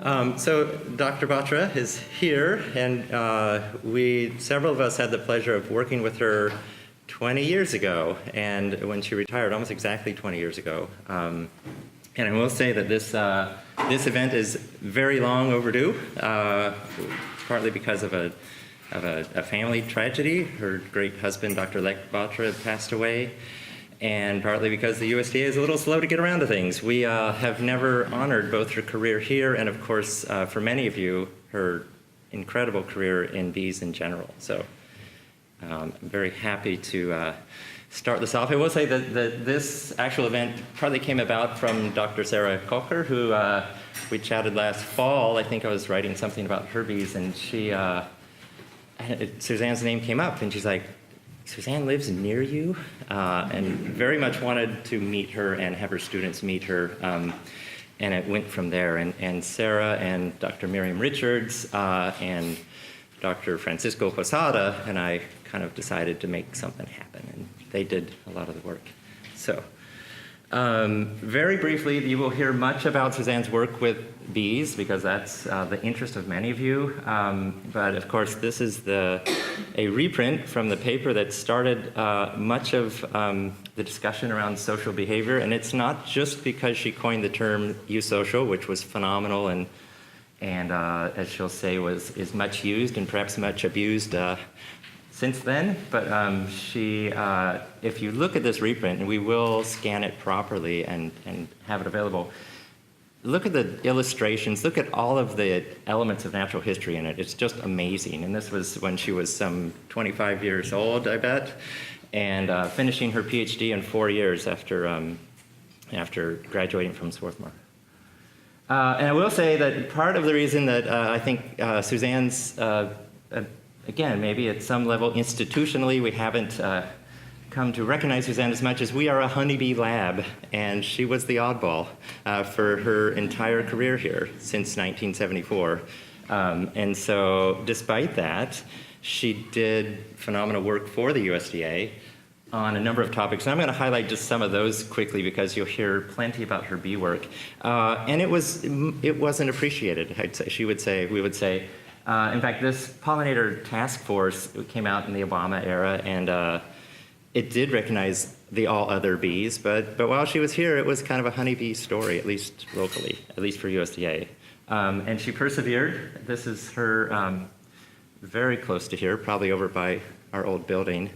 So Dr. Batra is here, and several of us had the pleasure of working with her 20 years ago, and when she retired, almost exactly 20 years ago. And I will say that this event is very long overdue, partly because of a family tragedy. Her great husband, Dr. Lek Batra, passed away, and partly because the USDA is a little slow to get around to things. We have never honored both her career here and, of course, for many of you, her incredible career in bees in general. So I'm very happy to start this off. I will say that this actual event partly came about from Dr. Sarah Kocher, who we chatted last fall. I think I was writing something about her bees, and Suzanne's name came up, and she's like, Suzanne lives near you, and very much wanted to meet her and have her students meet her, and it went from there. And Sarah and Dr. Miriam Richards and Dr. Francisco Posada and I kind of decided to make something happen, and they did a lot of the work. So very briefly, you will hear much about Suzanne's work with bees, because that's the interest of many of you. But of course, this is a reprint from the paper that started much of the discussion around social behavior. And it's not just because she coined the term eusocial, which was phenomenal and as she'll say, is much used and perhaps much abused since then, but if you look at this reprint, and we will scan it properly and have it available, look at the illustrations, look at all of the elements of natural history in it. It's just amazing. And this was when she was some 25 years old, I bet, and finishing her PhD in 4 years after graduating from Swarthmore. And I will say that part of the reason that I think Suzanne's again, maybe at some level institutionally we haven't come to recognize Suzanne as much as we are a honeybee lab, and she was the oddball for her entire career here since 1974. And so despite that, she did phenomenal work for the USDA on a number of topics. And I'm going to highlight just some of those quickly because you'll hear plenty about her bee work. And it wasn't appreciated, I'd say. We would say. In fact, this pollinator task force came out in the Obama era, and it did recognize the all other bees, but while she was here, it was kind of a honeybee story, at least locally, at least for USDA. And she persevered. This is her very close to here, probably over by our old building,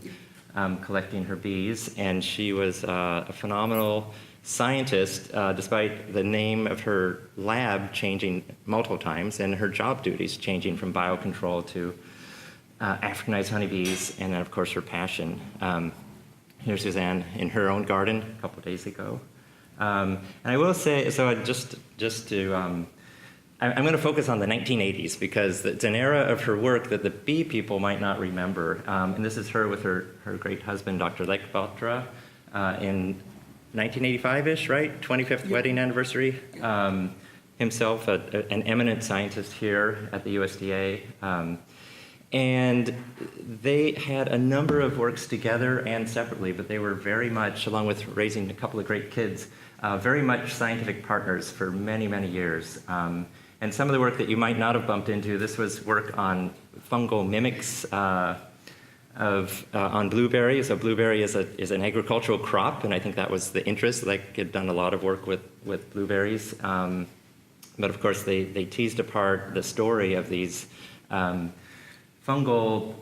collecting her bees, and she was a phenomenal scientist, despite the name of her lab changing multiple times and her job duties changing from biocontrol to Africanized honeybees, and then of course her passion. Here's Suzanne in her own garden a couple of days ago. And I will say, so I'm going to focus on the 1980s because it's an era of her work that the bee people might not remember. And this is her with her great husband, Dr. Lek Batra, in 1985-ish, right? 25th wedding anniversary. Himself an eminent scientist here at the USDA. And they had a number of works together and separately, but they were very much, along with raising a couple of great kids, very much scientific partners for many, many years. And some of the work that you might not have bumped into, this was work on fungal mimics on blueberry. So blueberry is an agricultural crop, and I think that was the interest. Like, had done a lot of work with blueberries. But of course, they teased apart the story of these fungal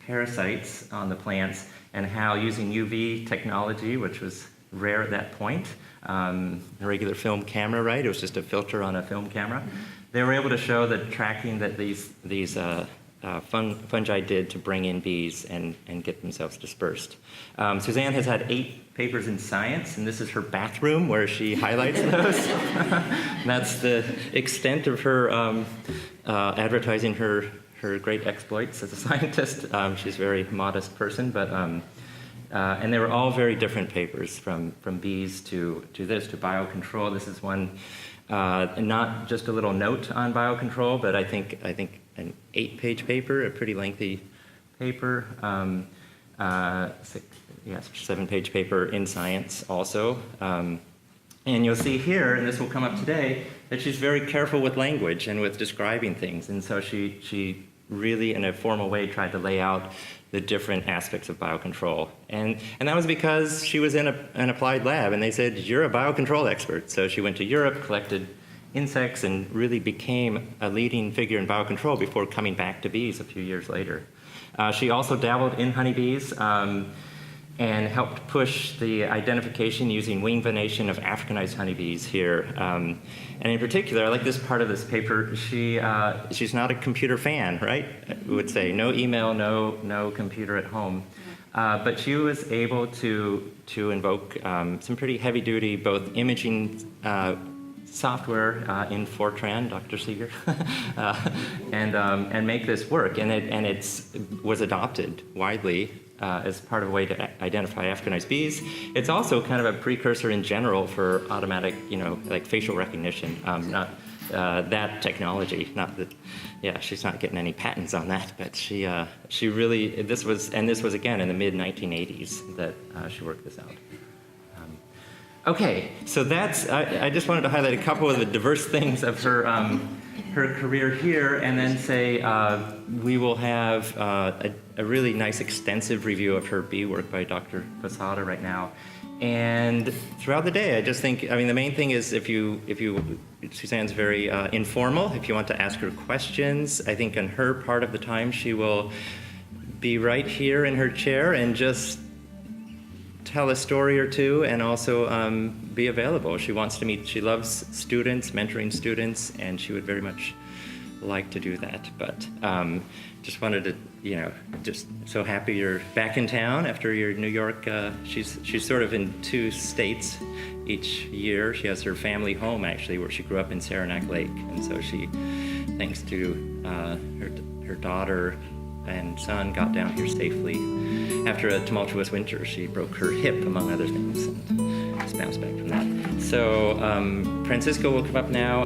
parasites on the plants, and how using UV technology, which was rare at that point, a regular film camera, right? It was just a filter on a film camera. They were able to show the tracking that these fungi did to bring in bees and get themselves dispersed. Suzanne has had 8 papers in Science, and this is her bathroom where she highlights those. That's the extent of her advertising her great exploits as a scientist. She's a very modest person, but and they were all very different papers, from bees to this, to biocontrol. This is one, not just a little note on biocontrol, but I think an 8-page paper, a pretty lengthy paper. 7-page paper in Science also. And you'll see here, and this will come up today, that she's very careful with language and with describing things. And so she really, in a formal way, tried to lay out the different aspects of biocontrol. And that was because she was in an applied lab, and they said, you're a biocontrol expert. So she went to Europe, collected insects, and really became a leading figure in biocontrol before coming back to bees a few years later. She also dabbled in honeybees, and helped push the identification using wing venation of Africanized honeybees here. And in particular, I like this part of this paper. She's not a computer fan, right? I would say no email, no computer at home. But she was able to invoke some pretty heavy-duty, both imaging software in Fortran, Dr. Seeger, and make this work. And it was adopted widely as part of a way to identify Africanized bees. It's also kind of a precursor in general for automatic, like facial recognition. Not that technology. Not that, yeah, she's not getting any patents on that, but she really, this was again in the mid 1980s that she worked this out. Okay, so that's, I just wanted to highlight a couple of the diverse things of her career here, and then say we will have a really nice extensive review of her bee work by Dr. Posada right now. And throughout the day, I just think, the main thing is Suzanne's very informal. If you want to ask her questions, I think on her part of the time, she will be right here in her chair and just tell a story or two, and also be available. She wants to meet, she loves students, mentoring students, and she would very much like to do that. But just wanted to, just so happy you're back in town after your New York. She's sort of in 2 states each year. She has her family home, actually, where she grew up in Saranac Lake. And so she, thanks to her daughter and son, got down here safely. After a tumultuous winter, she broke her hip, among other things, and just bounced back from that. So Francisco will come up now.